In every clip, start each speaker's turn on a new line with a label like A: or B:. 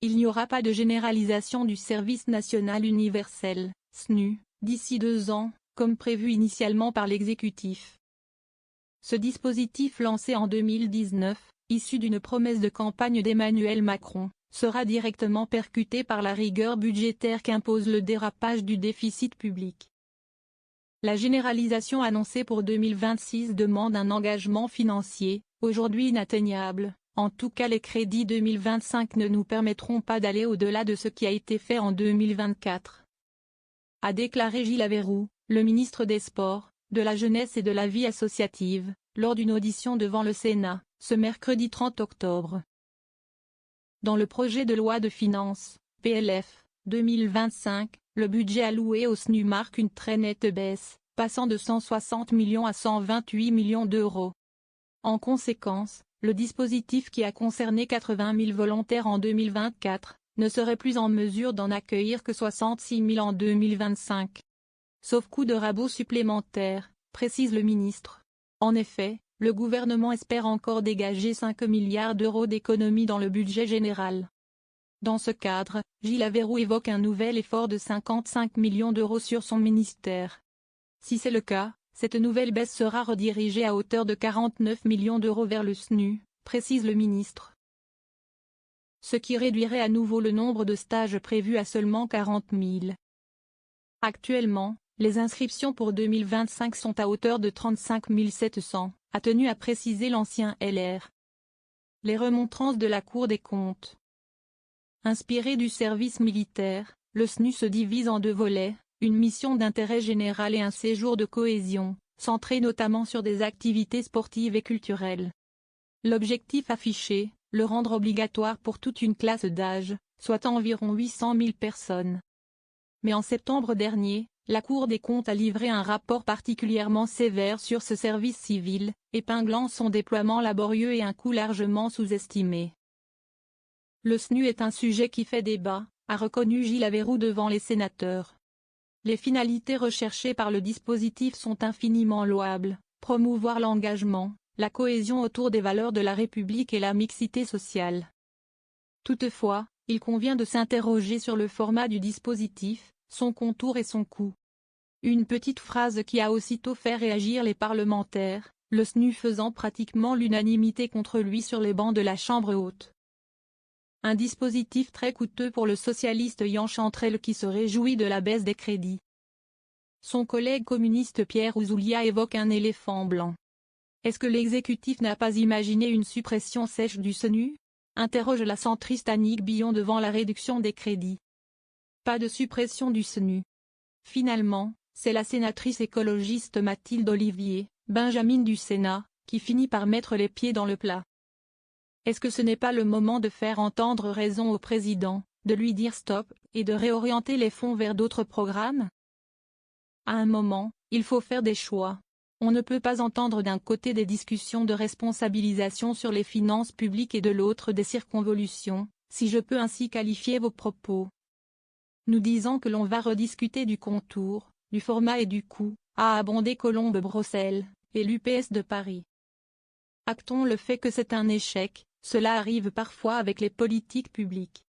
A: il n'y aura pas de généralisation du service national universel, SNU, d'ici 2 ans, comme prévu initialement par l'exécutif. Ce dispositif lancé en 2019, issu d'une promesse de campagne d'Emmanuel Macron, sera directement percuté par la rigueur budgétaire qu'impose le dérapage du déficit public. La généralisation annoncée pour 2026 demande un engagement financier, aujourd'hui inatteignable. En tout cas, les crédits 2025 ne nous permettront pas d'aller au-delà de ce qui a été fait en 2024. A déclaré Gilles Averroux, le ministre des Sports, de la Jeunesse et de la Vie associative, lors d'une audition devant le Sénat, ce mercredi 30 octobre. Dans le projet de loi de finances, PLF, 2025, le budget alloué au SNU marque une très nette baisse, passant de 160 millions à 128 millions d'euros. En conséquence, le dispositif qui a concerné 80 000 volontaires en 2024, ne serait plus en mesure d'en accueillir que 66 000 en 2025. Sauf coût de rabot supplémentaire, précise le ministre. En effet, le gouvernement espère encore dégager 5 milliards d'euros d'économies dans le budget général. Dans ce cadre, Gilles Averroux évoque un nouvel effort de 55 millions d'euros sur son ministère. Si c'est le cas, cette nouvelle baisse sera redirigée à hauteur de 49 millions d'euros vers le SNU, précise le ministre. Ce qui réduirait à nouveau le nombre de stages prévus à seulement 40 000. Actuellement, les inscriptions pour 2025 sont à hauteur de 35 700, a tenu à préciser l'ancien LR. Les remontrances de la Cour des comptes. Inspiré du service militaire, le SNU se divise en 2 volets, une mission d'intérêt général et un séjour de cohésion, centré notamment sur des activités sportives et culturelles. L'objectif affiché, le rendre obligatoire pour toute une classe d'âge, soit environ 800 000 personnes. Mais en septembre dernier, la Cour des comptes a livré un rapport particulièrement sévère sur ce service civil, épinglant son déploiement laborieux et un coût largement sous-estimé. Le SNU est un sujet qui fait débat, a reconnu Gilles Averroux devant les sénateurs. Les finalités recherchées par le dispositif sont infiniment louables, promouvoir l'engagement, la cohésion autour des valeurs de la République et la mixité sociale. Toutefois, il convient de s'interroger sur le format du dispositif, son contour et son coût. Une petite phrase qui a aussitôt fait réagir les parlementaires, le SNU faisant pratiquement l'unanimité contre lui sur les bancs de la Chambre haute. Un dispositif très coûteux pour le socialiste Yan Chantrel qui se réjouit de la baisse des crédits. Son collègue communiste Pierre Ouzoulia évoque un éléphant blanc. Est-ce que l'exécutif n'a pas imaginé une suppression sèche du SNU? Interroge la centriste Annick Billon devant la réduction des crédits. Pas de suppression du SNU. Finalement, c'est la sénatrice écologiste Mathilde Olivier, Benjamin du Sénat, qui finit par mettre les pieds dans le plat. Est-ce que ce n'est pas le moment de faire entendre raison au président, de lui dire stop, et de réorienter les fonds vers d'autres programmes? À un moment, il faut faire des choix. On ne peut pas entendre d'un côté des discussions de responsabilisation sur les finances publiques et de l'autre des circonvolutions, si je peux ainsi qualifier vos propos. Nous disons que l'on va rediscuter du contour, du format et du coût, a abondé Colombe Brossel, et l'UPS de Paris. Actons le fait que c'est un échec, cela arrive parfois avec les politiques publiques.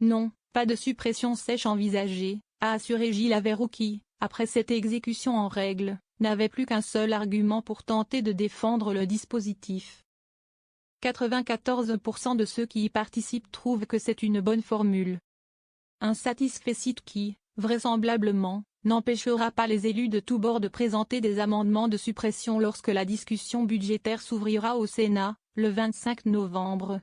A: Non, pas de suppression sèche envisagée, a assuré Gilles Averroux qui, après cette exécution en règle, n'avait plus qu'un seul argument pour tenter de défendre le dispositif. 94% de ceux qui y participent trouvent que c'est une bonne formule. Un satisfecit qui, vraisemblablement, n'empêchera pas les élus de tous bords de présenter des amendements de suppression lorsque la discussion budgétaire s'ouvrira au Sénat, le 25 novembre,